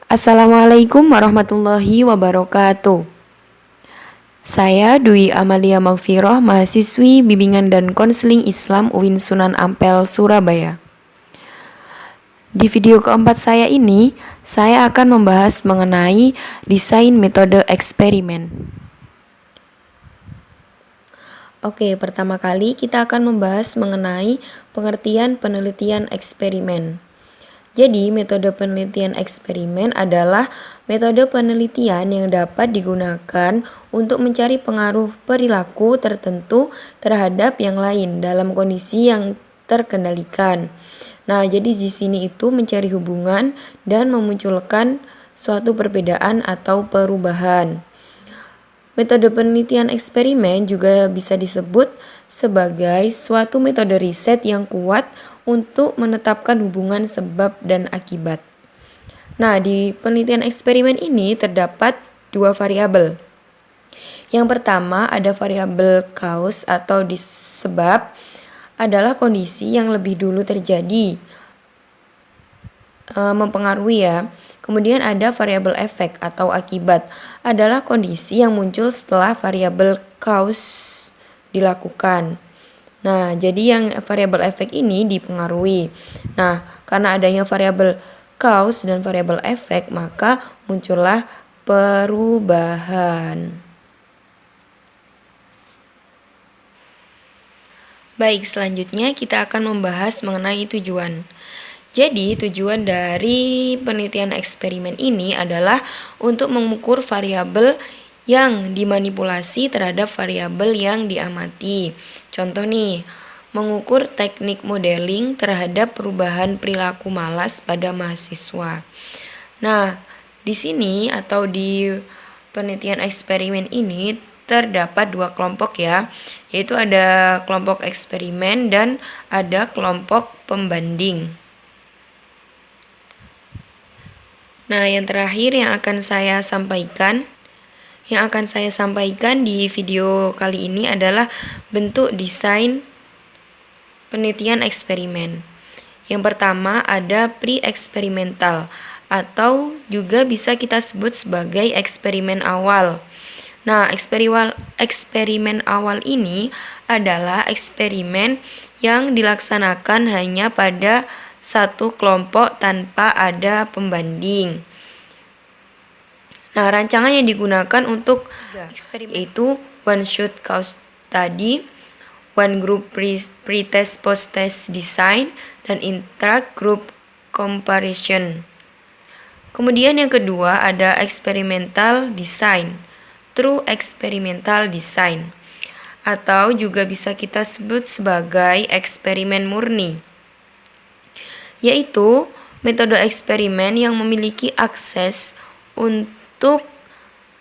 Assalamualaikum warahmatullahi wabarakatuh. Saya Dwi Amalia Magfiroh, mahasiswi Bimbingan dan Konseling Islam UIN Sunan Ampel, Surabaya. Di video keempat saya ini, saya akan membahas mengenai desain metode eksperimen. Oke, pertama kali kita akan membahas mengenai pengertian penelitian eksperimen. Jadi, metode penelitian eksperimen adalah metode penelitian yang dapat digunakan untuk mencari pengaruh perilaku tertentu terhadap yang lain dalam kondisi yang terkendalikan. Nah, jadi di sini itu mencari hubungan dan memunculkan suatu perbedaan atau perubahan. Metode penelitian eksperimen juga bisa disebut sebagai suatu metode riset yang kuat untuk menetapkan hubungan sebab dan akibat. Nah, di penelitian eksperimen ini terdapat dua variabel. Yang pertama ada variabel cause atau disebab adalah kondisi yang lebih dulu terjadi, mempengaruhi ya. Kemudian ada variabel efek atau akibat adalah kondisi yang muncul setelah variabel cause dilakukan. Nah, jadi yang variabel efek ini dipengaruhi. Nah, karena adanya variabel cause dan variabel efek, maka muncullah perubahan. Baik, selanjutnya kita akan membahas mengenai tujuan. Jadi, tujuan dari penelitian eksperimen ini adalah untuk mengukur variabel yang dimanipulasi terhadap variabel yang diamati. Contoh nih, mengukur teknik modeling terhadap perubahan perilaku malas pada mahasiswa. Nah, di sini atau di penelitian eksperimen ini terdapat dua kelompok ya, yaitu ada kelompok eksperimen dan ada kelompok pembanding. Nah, yang terakhir yang akan saya sampaikan di video kali ini adalah bentuk desain penelitian eksperimen. Yang pertama ada pre-eksperimental atau juga bisa kita sebut sebagai eksperimen awal. Nah, eksperimen awal ini adalah eksperimen yang dilaksanakan hanya pada satu kelompok tanpa ada pembanding. Nah, rancangan yang digunakan untuk eksperimen yaitu one shot case study, one group pre-test post-test design, dan intra-group comparison. Kemudian yang kedua ada experimental design, true experimental design, atau juga bisa kita sebut sebagai eksperimen murni, yaitu metode eksperimen yang memiliki akses untuk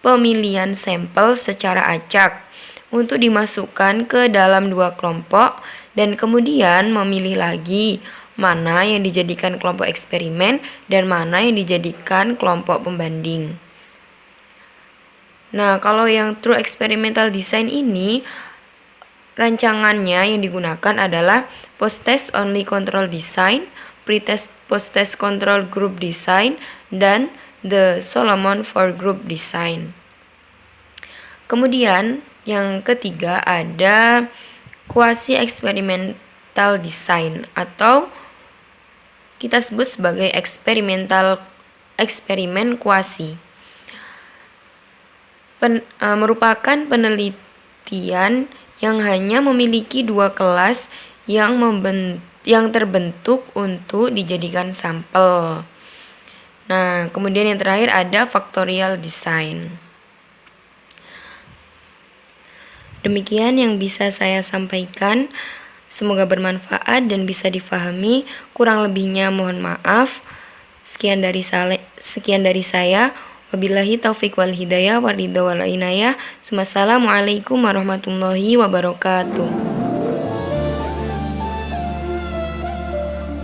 pemilihan sampel secara acak untuk dimasukkan ke dalam dua kelompok dan kemudian memilih lagi mana yang dijadikan kelompok eksperimen dan mana yang dijadikan kelompok pembanding. Nah, kalau yang true experimental design ini rancangannya yang digunakan adalah post-test only control design, pre-test post-test control group design, dan the Solomon for group design. Kemudian yang ketiga ada quasi experimental design atau kita sebut sebagai eksperimen kuasi. Merupakan penelitian yang hanya memiliki dua kelas yang terbentuk untuk dijadikan sampel. Nah, kemudian yang terakhir ada factorial design. Demikian yang bisa saya sampaikan. Semoga bermanfaat dan bisa difahami. Kurang lebihnya mohon maaf. Sekian dari saya. Wabillahi taufiq wal hidayah waridho wal inayah. Wassalamualaikum warahmatullahi wabarakatuh.